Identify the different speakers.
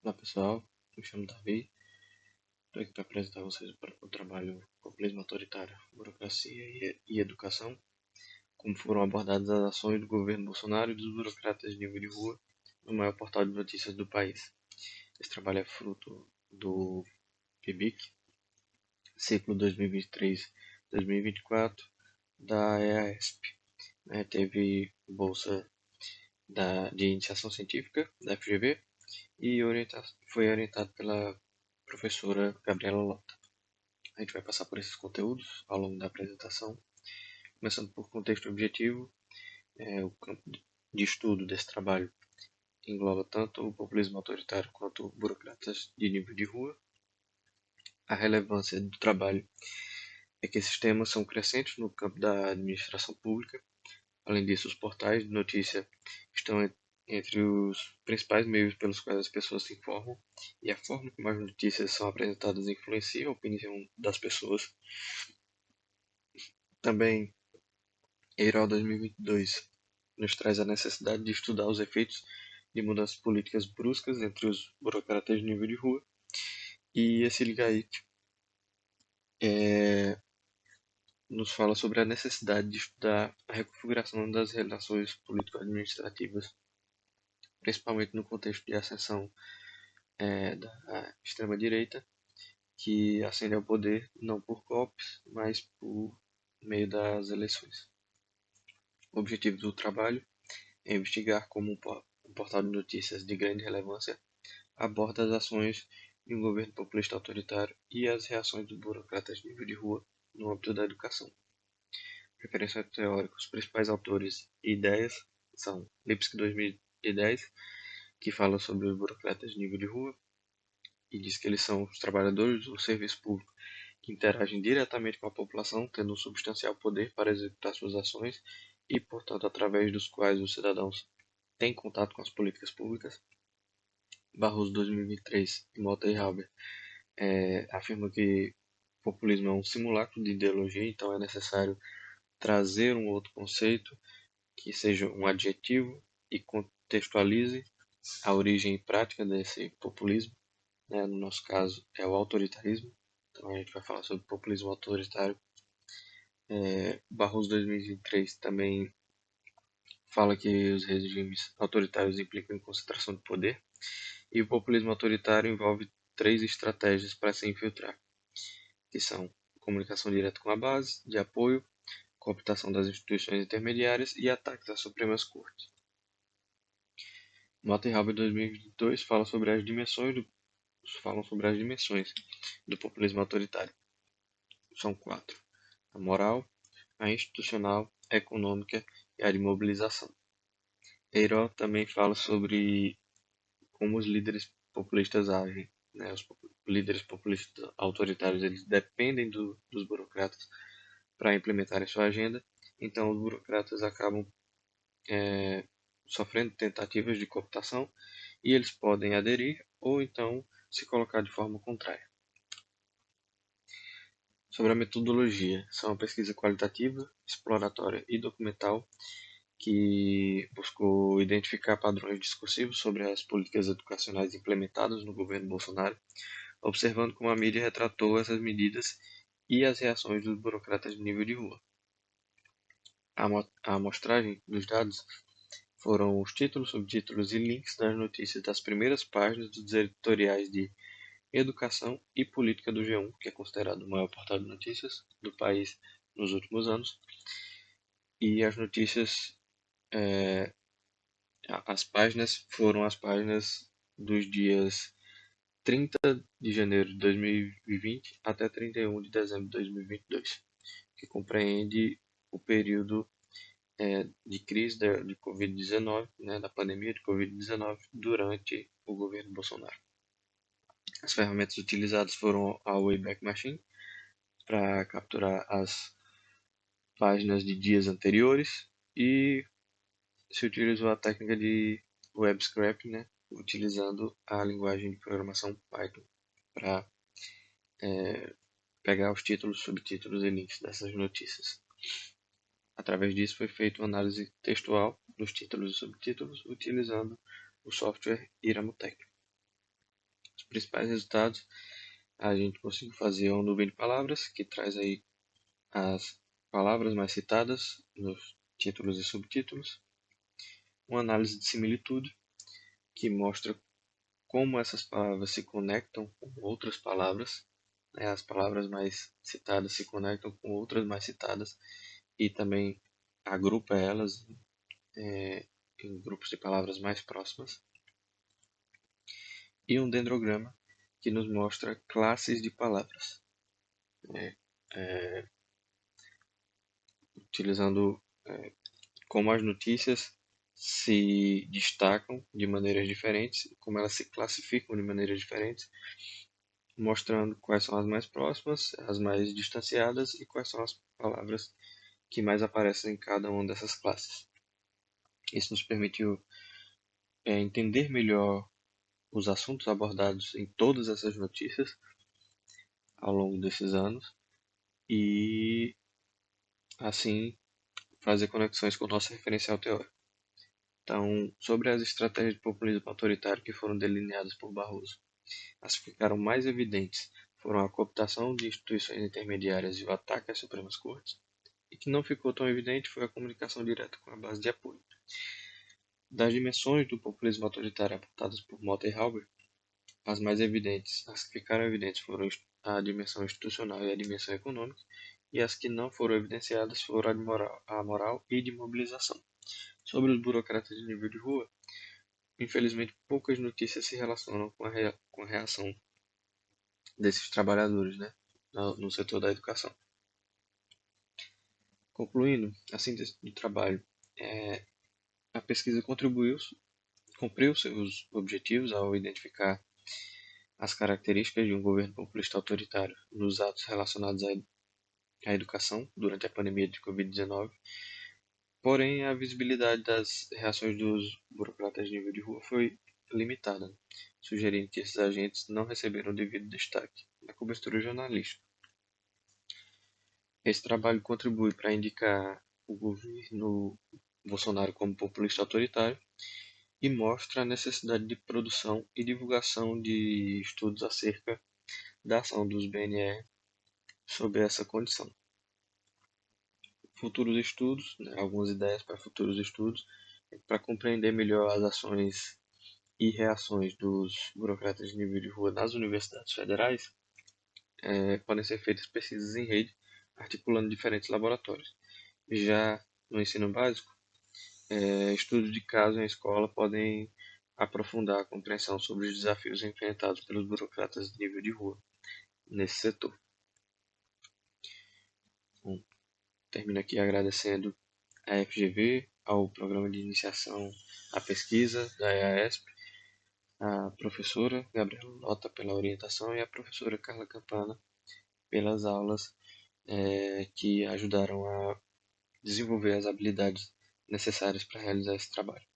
Speaker 1: Olá pessoal, me chamo Davi, estou aqui para apresentar a vocês o trabalho Populismo Autoritário, Burocracia e Educação, como foram abordadas as ações do governo Bolsonaro e dos burocratas de nível de rua no maior portal de notícias do país. Esse trabalho é fruto do PIBIC, ciclo 2023-2024 da EASP. Teve bolsa de iniciação científica da FGV e foi orientado pela professora Gabriela Lota. A gente vai passar por esses conteúdos ao longo da apresentação, começando por contexto objetivo. O campo de estudo desse trabalho engloba tanto o populismo autoritário quanto burocratas de nível de rua. A relevância do trabalho é que esses temas são crescentes no campo da administração pública. Além disso, os portais de notícia estão entre os principais meios pelos quais as pessoas se informam, e a forma como as notícias são apresentadas influencia a opinião das pessoas. Também, EIRO 2022 nos traz a necessidade de estudar os efeitos de mudanças políticas bruscas entre os burocratas de nível de rua, e esse LIGAIP nos fala sobre a necessidade de estudar a reconfiguração das relações político-administrativas, principalmente no contexto de ascensão da extrema-direita, que ascende ao poder não por golpes, mas por meio das eleições. O objetivo do trabalho é investigar como um portal de notícias de grande relevância aborda as ações de um governo populista autoritário e as reações dos burocratas de nível de rua no âmbito da educação. Referência teórica: os principais autores e ideias são Lipsky 2010, que fala sobre os burocratas de nível de rua e diz que eles são os trabalhadores do serviço público que interagem diretamente com a população, tendo um substancial poder para executar suas ações e, portanto, através dos quais os cidadãos têm contato com as políticas públicas. Barroso 2023 e Mota e Haber afirma que o populismo é um simulacro de ideologia, então é necessário trazer um outro conceito que seja um adjetivo e contextualize a origem e prática desse populismo. No nosso caso, é o autoritarismo. Então a gente vai falar sobre populismo autoritário. Barroso 2023 também fala que os regimes autoritários implicam em concentração de poder, e o populismo autoritário envolve três estratégias para se infiltrar, que são comunicação direta com a base de apoio, cooptação das instituições intermediárias e ataques às Supremas Cortes. Mota e Haber 2022 falam sobre as dimensões do populismo autoritário. São quatro: a moral, a institucional, a econômica e a de mobilização. Eiró também fala sobre como os líderes populistas agem. Os líderes populistas autoritários eles dependem dos burocratas para implementarem sua agenda, então os burocratas acabam sofrendo tentativas de cooptação e eles podem aderir ou então se colocar de forma contrária. Sobre a metodologia, são uma pesquisa qualitativa, exploratória e documental que buscou identificar padrões discursivos sobre as políticas educacionais implementadas no governo Bolsonaro, observando como a mídia retratou essas medidas e as reações dos burocratas de nível de rua. A amostragem dos dados foram os títulos, subtítulos e links das notícias das primeiras páginas dos editoriais de Educação e Política do G1, que é considerado o maior portal de notícias do país nos últimos anos. E as notícias, as páginas foram as páginas dos dias 30 de janeiro de 2020 até 31 de dezembro de 2022, que compreende o período de crise de Covid-19, da pandemia de Covid-19 durante o governo Bolsonaro. As ferramentas utilizadas foram a Wayback Machine para capturar as páginas de dias anteriores e se utilizou a técnica de web scraping, utilizando a linguagem de programação Python para pegar os títulos, subtítulos e links dessas notícias. Através disso foi feita uma análise textual dos títulos e subtítulos utilizando o software Iramutec. principais resultados, a gente conseguiu fazer uma nuvem de palavras, que traz aí as palavras mais citadas nos títulos e subtítulos, uma análise de similitude, que mostra como essas palavras se conectam com outras palavras, né? As palavras mais citadas se conectam com outras mais citadas e também agrupa elas em grupos de palavras mais próximas. E um dendrograma que nos mostra classes de palavras, né? Utilizando como as notícias se destacam de maneiras diferentes, como elas se classificam de maneiras diferentes, mostrando quais são as mais próximas, as mais distanciadas e quais são as palavras que mais aparecem em cada uma dessas classes. Isso nos permitiu entender melhor os assuntos abordados em todas essas notícias ao longo desses anos e, assim, fazer conexões com o nosso referencial teórico. Então, sobre as estratégias de populismo autoritário que foram delineadas por Barroso, as que ficaram mais evidentes foram a cooptação de instituições intermediárias e o ataque às Supremas Cortes, e que não ficou tão evidente foi a comunicação direta com a base de apoio. Das dimensões do populismo autoritário apontadas por Mota e Halber, as mais evidentes, as que ficaram evidentes foram a dimensão institucional e a dimensão econômica, e as que não foram evidenciadas foram a moral e de mobilização. Sobre os burocratas de nível de rua, infelizmente poucas notícias se relacionam com a reação desses trabalhadores, né, no setor da educação. Concluindo, a síntese do trabalho, a pesquisa cumpriu seus objetivos ao identificar as características de um governo populista autoritário nos atos relacionados à educação durante a pandemia de Covid-19, porém a visibilidade das reações dos burocratas de nível de rua foi limitada, né? Sugerindo que esses agentes não receberam o devido destaque na cobertura jornalística. Esse trabalho contribui para indicar o governo Bolsonaro como populista autoritário e mostra a necessidade de produção e divulgação de estudos acerca da ação dos BNR sobre essa condição. Futuros estudos, né, algumas ideias para futuros estudos, para compreender melhor as ações e reações dos burocratas de nível de rua nas universidades federais, podem ser feitas pesquisas em rede, articulando diferentes laboratórios. Já no ensino básico, estudos de caso em escola podem aprofundar a compreensão sobre os desafios enfrentados pelos burocratas de nível de rua nesse setor. Bom, termino aqui agradecendo à FGV, ao Programa de Iniciação à Pesquisa da EASP, a professora Gabriela Lota pela orientação e a professora Carla Campana pelas aulas que ajudaram a desenvolver as habilidades necessárias para realizar esse trabalho.